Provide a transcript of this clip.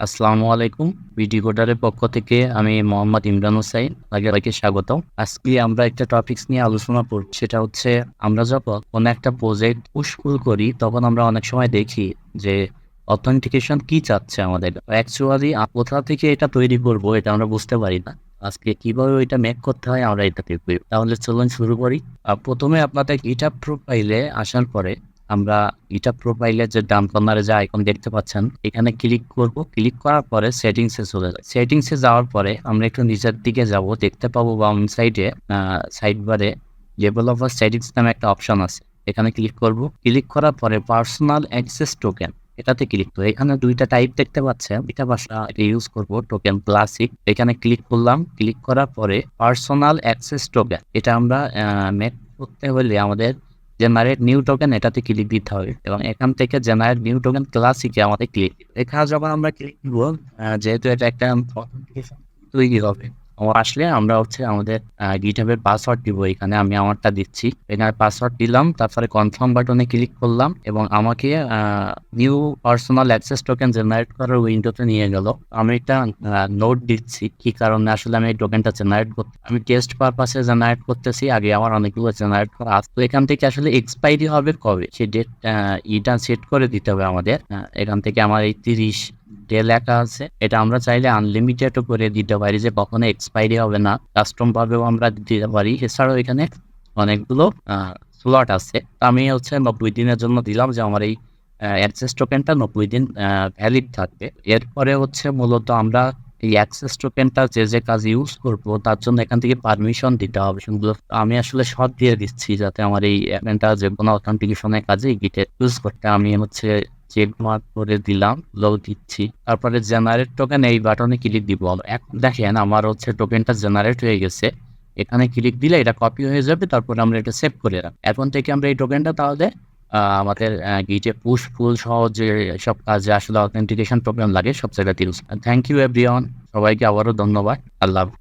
আসসালামু আলাইকুম। বিডি কোডারের পক্ষ থেকে আমি মোহাম্মদ ইমরান হোসাইন সবাইকে স্বাগতম। আজকে আমরা একটা টপিকস নিয়ে আলোচনা করব। সেটা হচ্ছে আমরা যখন কোনো একটা প্রজেক্ট পুশ পুল করি তখন আমরা অনেক সময় দেখি যে অথেন্টিকেশন কি চাচ্ছে আমাদের। অ্যাকচুয়ালি কোথা থেকে এটা তৈরি করব এটা আমরা বুঝতে পারি না। আজকে কিভাবে ওইটা মেক করতে হয় আমরা এটা দেখব। তাহলে চলুন শুরু করি। প্রথমে আপনাদের GitHub প্রোফাইলে আসার পরে আমরা GitHub প্রোফাইলের যে ডান কর্নারে যে আইকন দেখতে পাচ্ছেন এখানে ক্লিক করব। ক্লিক করার পরে সেটিংসে চলে যায়। সেটিংসে যাওয়ার পরে আমরা একটু নিচের দিকে যাব, দেখতে পাবো বাম সাইডে সাইড বারে ডেভেলপার সেটিংস নামে একটা অপশন আছে। এখানে ক্লিক করব। ক্লিক করার পরে পার্সোনাল অ্যাক্সেস টোকেন এটাতে ক্লিক করব। এখানে দুইটা টাইপ দেখতে পাচ্ছেন, এটা ভাষা ইউজ করব টোকেন ক্লাসিক। এখানে ক্লিক করলাম। ক্লিক করার পরে পার্সোনাল অ্যাক্সেস টোকেন এটা আমরা মেক করতে হলে আমাদের জেনারেট নিউ টোকেন এটাতে ক্লিক দিতে হবে এবং এখান থেকে জেনারেট নিউ টোকেন ক্লাসিকে আমাদের ক্লিক দিতে হবে। এখানে যখন আমরা ক্লিক দিব, যেহেতু এটা একটা অথেন্টিকেশন তৈরি হবে, আসলে আমরা হচ্ছে আমাদের গিটহাবের পাসওয়ার্ড দিব। এখানে আমি আমারটা দিচ্ছি। এখানে পাসওয়ার্ড দিলাম, তারপরে কনফার্ম বাটনে ক্লিক করলাম এবং আমাকে new personal access token generate করার উইন্ডোতে নিয়ে গেল। আমি একটা নোট দিচ্ছি কি কারণে আসলে আমি এই টোকেনটা জেনারেট করতে, আমি টেস্ট পারপাসে জেনারেট করতেছি। আগে আমার অনেকগুলো জেনারেট করা আছে। তো এখান থেকে আসলে এক্সপায়ারি হবে কবে সেই ডেট এটা সেট করে দিতে হবে আমাদের। এখান থেকে আমার এই 30 ডে লেখা আছে। এটা আমরা চাইলে আনলিমিটেডও করে দিতে পারি, যে কখনো এক্সপায়ারি হবে না, কাস্টম ভাবেও আমরা দিতে পারি। এছাড়াও এখানে অনেকগুলো স্লট আছে। তো আমি হচ্ছে 90 দিনের জন্য দিলাম, যে আমার এই অ্যাক্সেস টোকেনটা 90 দিন ভ্যালিড থাকবে। এরপরে হচ্ছে মূলত আমরা এই অ্যাক্সেস টোকেনটা যে কাজ ইউজ করব তার জন্য এখান থেকে পারমিশন দিতে হবে। সেগুলো আমি আসলে সব দিয়ে দিচ্ছি যাতে আমার এই অ্যাপেনটা যে কোনো অথেন্টিকেশনের কাজে গিটে ইউজ করতে। আমি হচ্ছে চেক মার্ক করে দিলাম, লগ দিচ্ছি, তারপরে জেনারেট টোকেন এই বাটনে ক্লিক দিব। এখন দেখেন আমার হচ্ছে টোকেনটা জেনারেট হয়ে গেছে। এখানে ক্লিক দিলে এটা কপি হয়ে যাবে, তারপরে আমরা এটা সেভ করে রাখবো। এখন থেকে আমরা এই টোকেনটা তাহলে আমাদের গিটে পুশ পুল সহ যে সব কাজে আসলে অথেন্টিকেশন টোকেন লাগে সব জায়গাতে ইউজ। থ্যাংক ইউ এভরিওয়ান, সবাইকে আবারও ধন্যবাদ। আল্লাহ হাফেজ।